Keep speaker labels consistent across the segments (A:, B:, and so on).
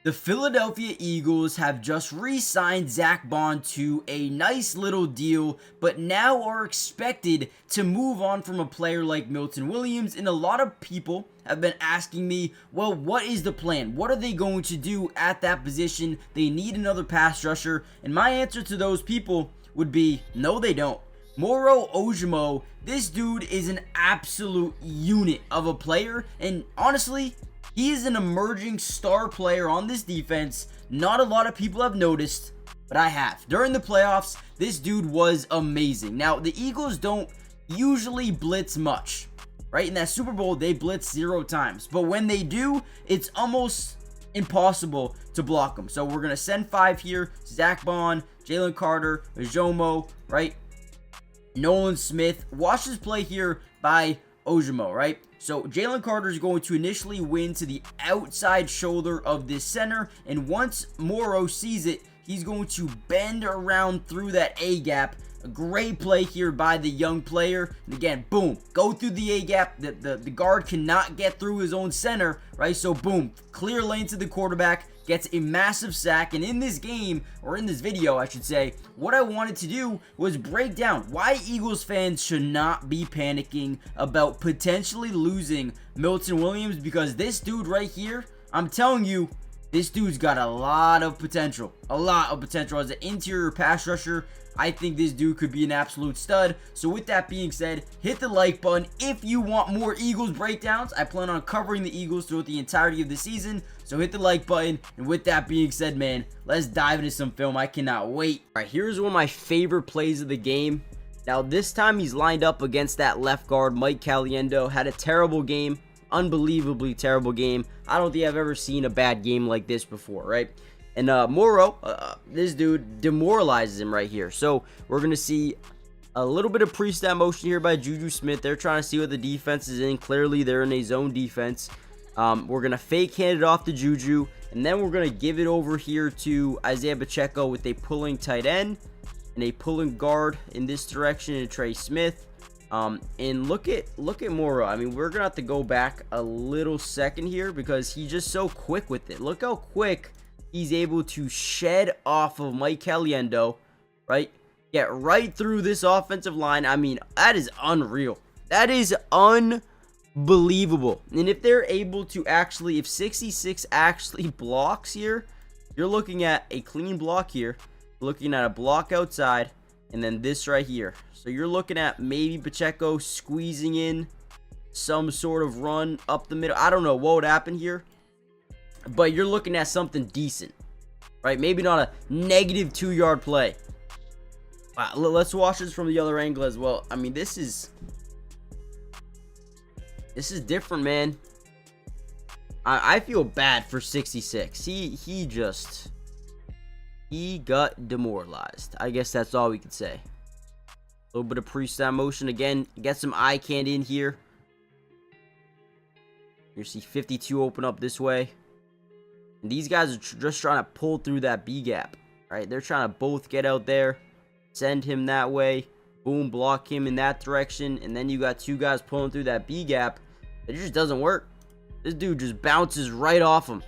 A: The Philadelphia Eagles have just re-signed Zach Bond to a nice little deal, but now are expected to move on from a player like Milton Williams, and a lot of people have been asking me, well, what is the plan? What are they going to do at that position? They need another pass rusher, and my answer to those people would be, no they don't. Moro Ojomo, this dude is an absolute unit of a player, and honestly, he is an emerging star player on this defense. Not a lot of people have noticed, but I have. During the playoffs, this dude was amazing. Now, the Eagles don't usually blitz much, right? In that Super Bowl, they blitz 0 times. But when they do, it's almost impossible to block them. So we're going to send 5 here. Zach Bond, Jalen Carter, Ojomo, right? Nolan Smith. Watch this play here by Ojomo, right? So Jalen Carter is going to initially win to the outside shoulder of this center, and once Moro sees it, he's going to bend around through that A gap. A great play here by the young player. And again, boom, go through the A gap. The guard cannot get through his own center, right? So boom, clear lane to the quarterback, gets a massive sack. And in this game, or in this video I should say, what I wanted to do was break down why Eagles fans should not be panicking about potentially losing Milton Williams, because this dude right here, I'm telling you, this dude's got a lot of potential. As an interior pass rusher. I think this dude could be an absolute stud. So with that being said, hit the like button if you want more Eagles breakdowns. I plan on covering the Eagles throughout the entirety of the season. So hit the like button. And with that being said, man, let's dive into some film. I cannot wait. All right, here's one of my favorite plays of the game. Now this time he's lined up against that left guard, Mike Caliendo. Had a terrible game. Unbelievably terrible game. I don't think I've ever seen a bad game like this before, right? And Moro, this dude demoralizes him right here. So we're going to see a little bit of pre-snap motion here by Juju Smith. They're trying to see what the defense is in. Clearly, they're in a zone defense. We're going to fake hand it off to Juju. And then we're going to give it over here to Isaiah Pacheco with a pulling tight end and a pulling guard in this direction to Trey Smith. And look at Moro. I mean, we're going to have to go back a little second here because he's just so quick with it. Look how quick he's able to shed off of Mike Caliendo, right? Get right through this offensive line. I mean, that is unreal. That is unbelievable. And if they're able to actually, if 66 actually blocks here, you're looking at a clean block here. Looking at a block outside, and then this right here. So you're looking at maybe Pacheco squeezing in some sort of run up the middle. I don't know what would happen here, but you're looking at something decent, right? Maybe not a negative 2-yard play. Let's watch this from the other angle as well. I mean, this is different, man. I feel bad for 66. He got demoralized. I guess that's all we could say. A little bit of pre-snap motion again. Get some eye candy in here. You see 52 open up this way. And these guys are just trying to pull through that B gap, right? They're trying to both get out there, send him that way, boom, block him in that direction, and then you got 2 guys pulling through that B gap. It just doesn't work. This dude just bounces right off him.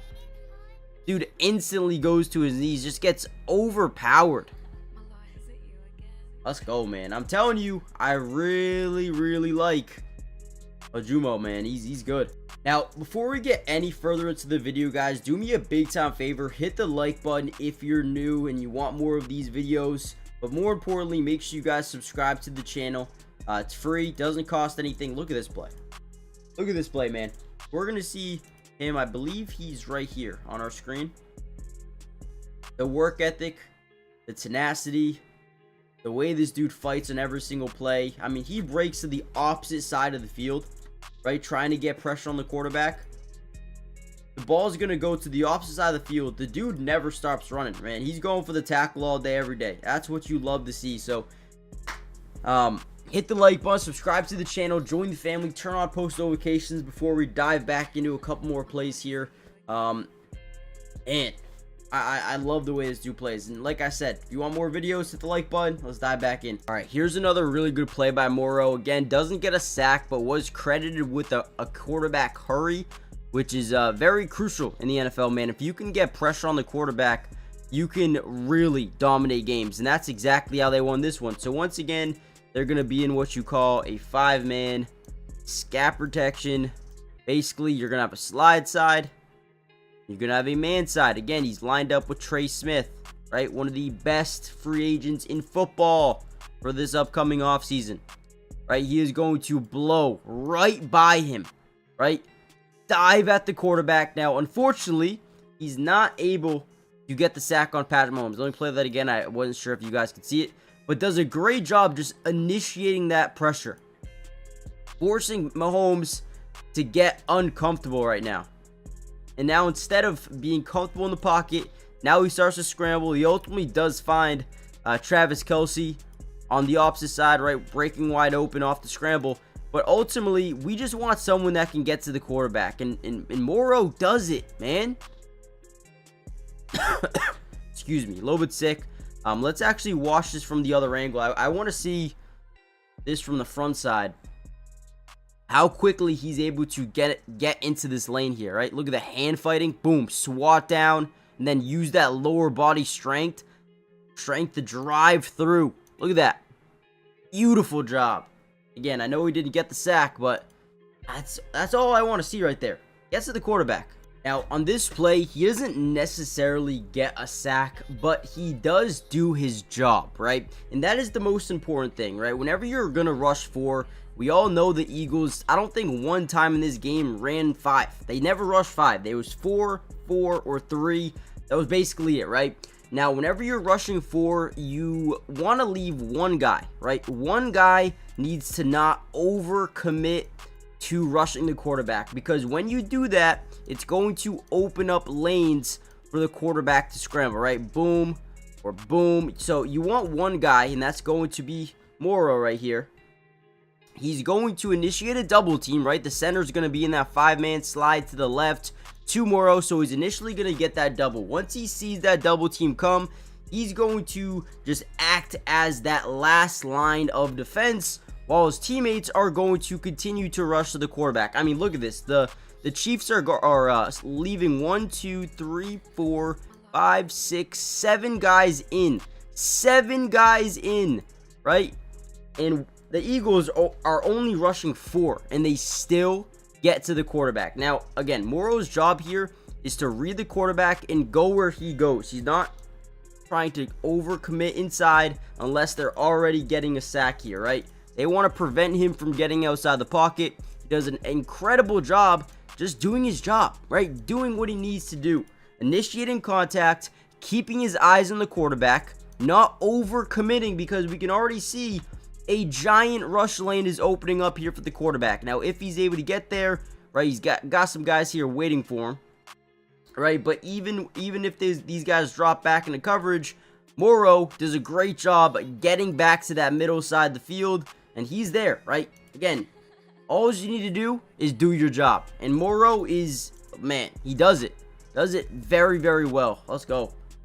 A: Dude instantly goes to his knees, just gets overpowered. Let's go, man. I'm telling you, I really like Ojomo, man. He's good. Now, before we get any further into the video, guys, do me a big time favor. Hit the like button if you're new and you want more of these videos. But more importantly, make sure you guys subscribe to the channel. It's free. Doesn't cost anything. Look at this play. Look at this play, man. We're going to see him. I believe he's right here on our screen. The work ethic, the tenacity, the way this dude fights on every single play. I mean, he breaks to the opposite side of the field, right? Trying to get pressure on the quarterback. The ball is going to go to the opposite side of the field. The dude never stops running, man. He's going for the tackle all day, every day. That's what you love to see. So, hit the like button, subscribe to the channel, join the family, turn on post notifications before we dive back into a couple more plays here. And I love the way this dude plays. And like I said, if you want more videos, hit the like button. Let's dive back in. All right, here's another really good play by Moro. Again, doesn't get a sack, but was credited with a quarterback hurry. which is very crucial in the NFL, man. If you can get pressure on the quarterback, you can really dominate games, and that's exactly how they won this one. So once again, they're going to be in what you call a 5-man scat protection. Basically, you're going to have a slide side. You're going to have a man side. Again, he's lined up with Trey Smith, right? One of the best free agents in football for this upcoming offseason, right? He is going to blow right by him, right? Dive at the quarterback. Now, unfortunately, he's not able to get the sack on Patrick Mahomes. Let me play that again. I wasn't sure if you guys could see it, but does a great job just initiating that pressure, forcing Mahomes to get uncomfortable right now. And now, instead of being comfortable in the pocket, now he starts to scramble. He ultimately does find Travis Kelce on the opposite side, right? Breaking wide open off the scramble. But ultimately, we just want someone that can get to the quarterback. And Moro does it, man. Excuse me, a little bit sick. Let's actually watch this from the other angle. I want to see this from the front side. How quickly he's able to get into this lane here, right? Look at the hand fighting. Boom, swat down. And then use that lower body strength to drive through. Look at that. Beautiful job. Again, I know he didn't get the sack, but that's all I want to see right there. Gets to the quarterback. Now, on this play, he doesn't necessarily get a sack, but he does do his job, right? And that is the most important thing, right? Whenever you're going to rush 4, we all know the Eagles, I don't think one time in this game ran 5. They never rushed 5. There was 4, or 3. That was basically it, right? Now, whenever you're rushing 4, you want to leave one guy, right? One guy needs to not overcommit to rushing the quarterback, because when you do that, it's going to open up lanes for the quarterback to scramble, right? Boom or boom. So you want one guy, and that's going to be Moro right here. He's going to initiate a double team, right? The center is going to be in that 5-man slide to the left to Moro, so he's initially going to get that double. Once he sees that double team come, he's going to just act as that last line of defense, while his teammates are going to continue to rush to the quarterback. I mean, look at this. The Chiefs are leaving 1, 2, 3, 4, 5, 6, 7 guys in. 7 guys in, right? And the Eagles are only rushing 4, and they still get to the quarterback. Now, again, Moro's job here is to read the quarterback and go where he goes. He's not trying to overcommit inside unless they're already getting a sack here, right? They want to prevent him from getting outside the pocket. He does an incredible job just doing his job, right? Doing what he needs to do. Initiating contact, keeping his eyes on the quarterback, not overcommitting, because we can already see a giant rush lane is opening up here for the quarterback. Now, if he's able to get there, right, he's got some guys here waiting for him, right? But even if these guys drop back into coverage, Moro does a great job getting back to that middle side of the field, and he's there, right? Again, all you need to do is do your job, and Moro is, man, he does it very, very well. Let's go.